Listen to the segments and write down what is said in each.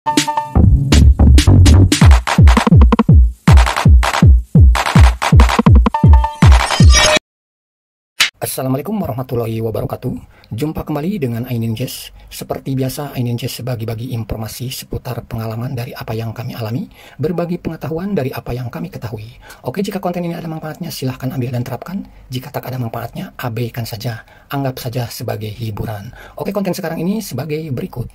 Assalamualaikum warahmatullahi wabarakatuh. Jumpa kembali dengan Aininjaz. Seperti biasa, Aininjaz bagi-bagi informasi seputar pengalaman dari apa yang kami alami, berbagi pengetahuan dari apa yang kami ketahui. Oke, jika konten ini ada manfaatnya, silahkan ambil dan terapkan. Jika tak ada manfaatnya, abaikan saja. Anggap saja sebagai hiburan. Oke, konten sekarang ini sebagai berikut.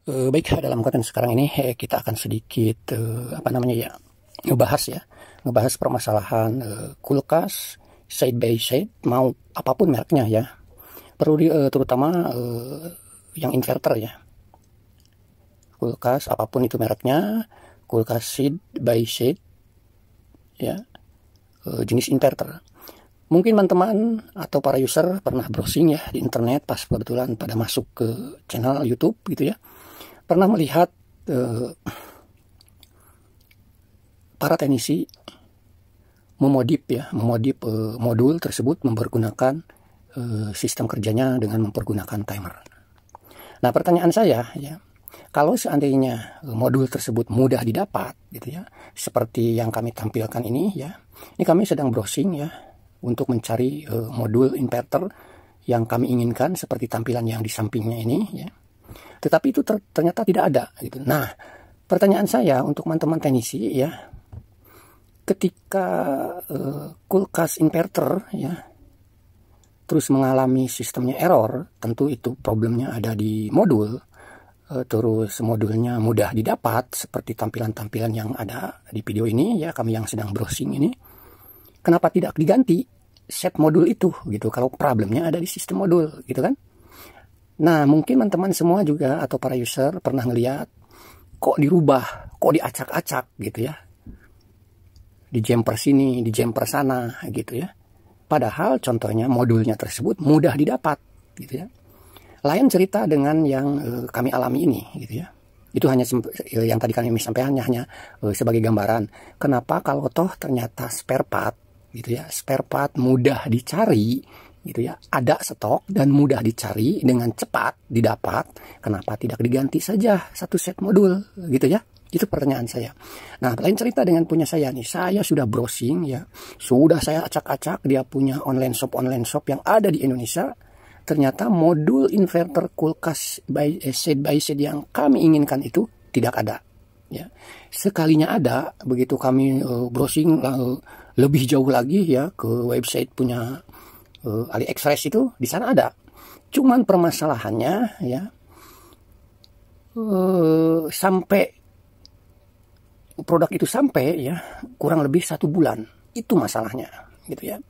Baik, dalam konten sekarang ini kita akan sedikit ngebahas permasalahan kulkas side by side, mau apapun mereknya ya, terutama yang inverter ya, kulkas apapun itu mereknya, kulkas side by side ya, jenis inverter. Mungkin teman-teman atau para user pernah browsing ya di internet pas kebetulan pada masuk ke channel YouTube gitu ya, pernah melihat para teknisi memodif modul tersebut mempergunakan sistem kerjanya dengan mempergunakan timer. Nah, pertanyaan saya ya, kalau seandainya modul tersebut mudah didapat gitu ya, seperti yang kami tampilkan ini ya, ini kami sedang browsing ya untuk mencari modul inverter yang kami inginkan seperti tampilan yang di sampingnya ini ya. Tetapi itu ternyata tidak ada gitu. Nah, pertanyaan saya untuk teman-teman teknisi ya, ketika kulkas inverter ya terus mengalami sistemnya error, tentu itu problemnya ada di modul, terus modulnya mudah didapat seperti tampilan-tampilan yang ada di video ini ya, kami yang sedang browsing ini. Kenapa tidak diganti set modul itu gitu kalau problemnya ada di sistem modul gitu kan? Nah, mungkin teman-teman semua juga atau para user pernah ngeliat kok dirubah, kok diacak-acak gitu ya, di jumper sini, di jumper sana gitu ya. Padahal contohnya modulnya tersebut mudah didapat gitu ya. Lain cerita dengan yang kami alami ini gitu ya. Itu hanya yang tadi kami sampaikan hanya sebagai gambaran. Kenapa kalau toh ternyata spare part gitu ya, spare part mudah dicari gitu ya, ada stok dan mudah dicari dengan cepat didapat, kenapa tidak diganti saja satu set modul gitu ya? Itu pertanyaan saya. Nah, lain cerita dengan punya saya nih. Saya sudah browsing ya. Sudah saya acak-acak dia punya online shop yang ada di Indonesia. Ternyata modul inverter kulkas side by side yang kami inginkan itu tidak ada. Ya. Sekalinya ada, begitu kami browsing lebih jauh lagi ya ke website punya AliExpress itu, di sana ada. Cuman permasalahannya ya sampai produk itu sampai ya kurang lebih 1 bulan, itu masalahnya gitu ya.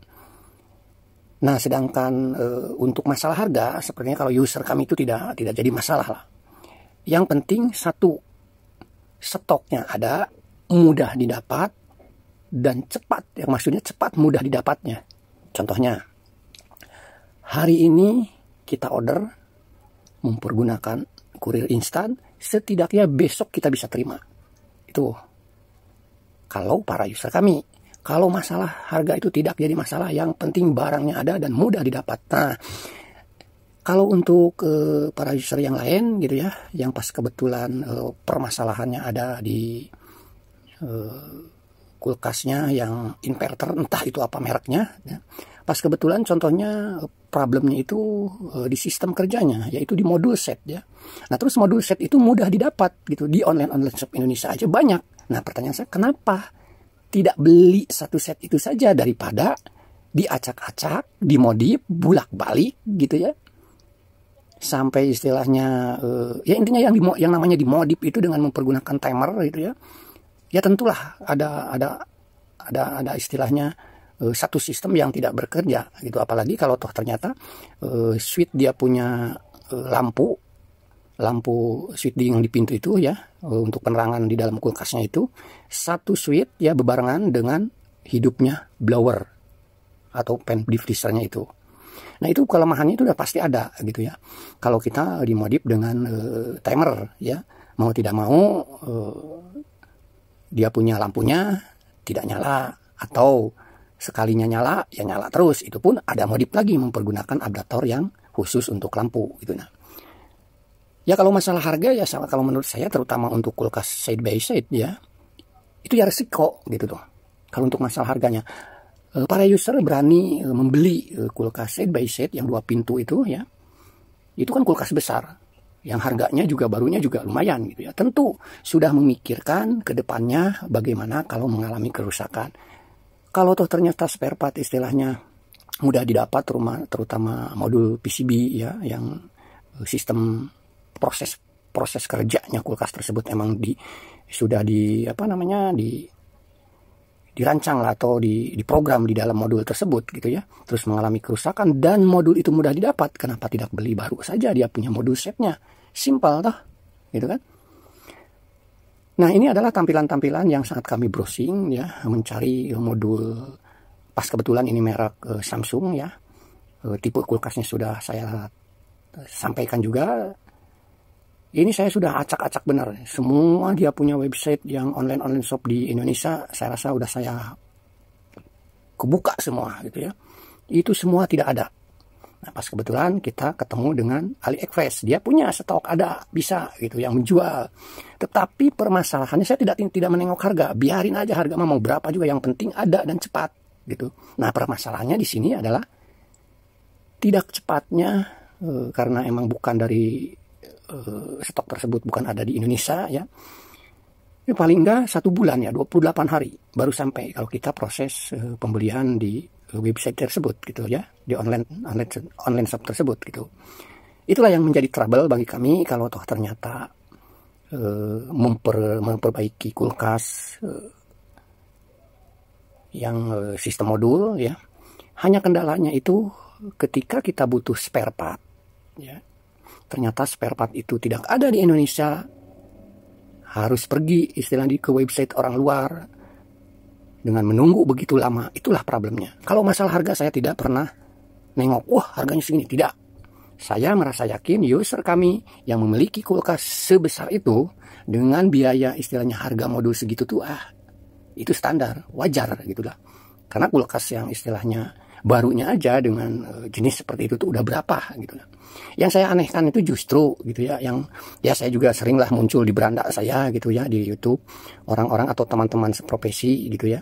Nah, sedangkan untuk masalah harga sepertinya kalau user kami itu tidak jadi masalah lah. Yang penting satu, stoknya ada, mudah didapat dan cepat, yang maksudnya cepat mudah didapatnya. Contohnya hari ini kita order mempergunakan kurir instan, setidaknya besok kita bisa terima. Itu kalau para user kami. Kalau masalah harga itu tidak jadi masalah, yang penting barangnya ada dan mudah didapat. Nah, kalau untuk para user yang lain gitu ya, yang pas kebetulan permasalahannya ada di kulkasnya yang inverter, entah itu apa mereknya ya. Pas kebetulan contohnya problemnya itu di sistem kerjanya, yaitu di modul set ya. Nah, terus modul set itu mudah didapat gitu di online shop Indonesia aja banyak. Nah, pertanyaan saya, kenapa tidak beli satu set itu saja daripada diacak-acak, dimodif, bulak-balik gitu ya. Sampai istilahnya ya intinya yang namanya dimodif itu dengan mempergunakan timer gitu ya. Ya tentulah ada istilahnya satu sistem yang tidak bekerja gitu. Apalagi kalau toh ternyata switch dia punya lampu switch yang di pintu itu ya, untuk penerangan di dalam kulkasnya itu satu switch ya bebarengan dengan hidupnya blower atau fan diffusernya itu. Nah, itu kelemahannya itu udah pasti ada gitu ya. Kalau kita dimodif dengan timer ya, mau tidak mau dia punya lampunya tidak nyala, atau sekalinya nyala ya nyala terus. Itu pun ada modif lagi mempergunakan adaptor yang khusus untuk lampu gitu. Nah, Ya kalau masalah harga ya sama, kalau menurut saya terutama untuk kulkas side by side ya, itu ya resiko gitu tuh. Kalau untuk masalah harganya, para user berani membeli kulkas side by side yang 2 pintu itu ya, itu kan kulkas besar, yang harganya juga barunya juga lumayan gitu ya. Tentu sudah memikirkan ke depannya bagaimana kalau mengalami kerusakan. Kalau toh ternyata spare part istilahnya mudah didapat, terutama modul PCB ya, yang sistem proses kerjanya kulkas tersebut emang sudah dirancang lah, atau diprogram di dalam modul tersebut gitu ya, terus mengalami kerusakan dan modul itu mudah didapat, kenapa tidak beli baru saja, dia punya modul setnya, simpel toh gitu kan. Nah, ini adalah tampilan-tampilan yang saat kami browsing ya, mencari modul, pas kebetulan ini merek Samsung ya, tipe kulkasnya sudah saya sampaikan juga. Ini saya sudah acak-acak benar. Semua dia punya website yang online shop di Indonesia. Saya rasa udah saya kebuka semua gitu ya. Itu semua tidak ada. Nah, pas kebetulan kita ketemu dengan AliExpress. Dia punya stok ada, bisa gitu yang menjual. Tetapi permasalahannya saya tidak menengok harga. Biarin aja harga mau berapa juga, yang penting ada dan cepat gitu. Nah, permasalahannya di sini adalah tidak cepatnya karena emang bukan dari stok tersebut, bukan ada di Indonesia ya. Ini paling enggak 1 bulan ya, 28 hari baru sampai kalau kita proses pembelian di website tersebut gitu ya, di online shop tersebut gitu. Itulah yang menjadi trouble bagi kami kalau toh ternyata memperbaiki kulkas yang sistem modul ya. Hanya kendalanya itu ketika kita butuh spare part ya. Ternyata spare part itu tidak ada di Indonesia, harus pergi istilahnya ke website orang luar dengan menunggu begitu lama. Itulah problemnya. Kalau masalah harga saya tidak pernah nengok, wah harganya segini, tidak. Saya merasa yakin user kami yang memiliki kulkas sebesar itu dengan biaya istilahnya harga modul segitu tuh itu standar, wajar gitu lah. Karena kulkas yang istilahnya barunya aja dengan jenis seperti itu tuh udah berapa gitu lah. Yang saya anehkan itu justru gitu ya, yang ya saya juga sering lah muncul di beranda saya gitu ya di YouTube, orang-orang atau teman-teman seprofesi gitu ya,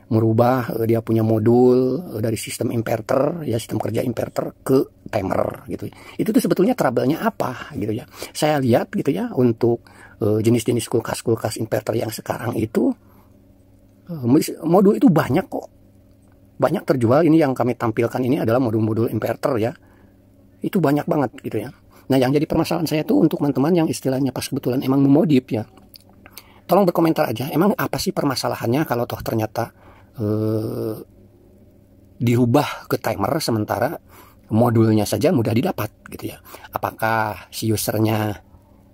merubah dia punya modul dari sistem inverter ya, sistem kerja inverter ke timer gitu. Itu tuh sebetulnya trouble-nya apa gitu ya. Saya lihat gitu ya, untuk jenis-jenis kulkas inverter yang sekarang itu modul itu banyak kok. Banyak terjual. Ini yang kami tampilkan ini adalah modul-modul inverter ya. Itu banyak banget gitu ya. Nah, yang jadi permasalahan saya tuh untuk teman-teman yang istilahnya pas kebetulan emang memodif ya. Tolong berkomentar aja, emang apa sih permasalahannya kalau toh ternyata dirubah ke timer sementara modulnya saja mudah didapat gitu ya. Apakah si usernya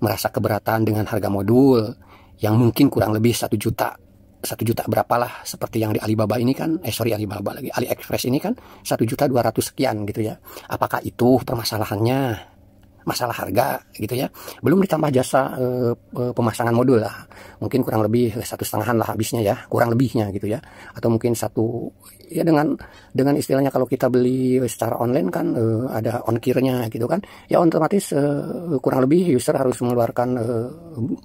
merasa keberatan dengan harga modul yang mungkin kurang lebih 1 juta berapalah, seperti yang di Alibaba ini kan, Alibaba lagi, AliExpress ini kan 1.200.000 sekian gitu ya. Apakah itu permasalahannya? Masalah harga gitu ya, belum ditambah jasa pemasangan modul lah, mungkin kurang lebih 1,5 lah habisnya ya, kurang lebihnya gitu ya, atau mungkin 1 ya, dengan istilahnya kalau kita beli secara online kan ada ongkirnya gitu kan ya, otomatis kurang lebih user harus mengeluarkan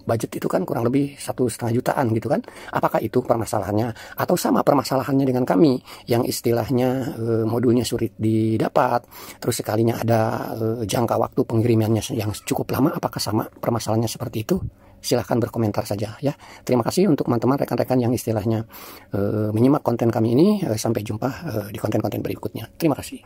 budget itu kan kurang lebih 1,5 jutaan gitu kan. Apakah itu permasalahannya, atau sama permasalahannya dengan kami yang istilahnya modulnya sulit didapat, terus sekalinya ada jangka waktu pengirimannya yang cukup lama? Apakah sama permasalahannya seperti itu? Silahkan berkomentar saja ya. Terima kasih untuk teman-teman rekan-rekan yang istilahnya menyimak konten kami ini. Sampai jumpa di konten-konten berikutnya. Terima kasih.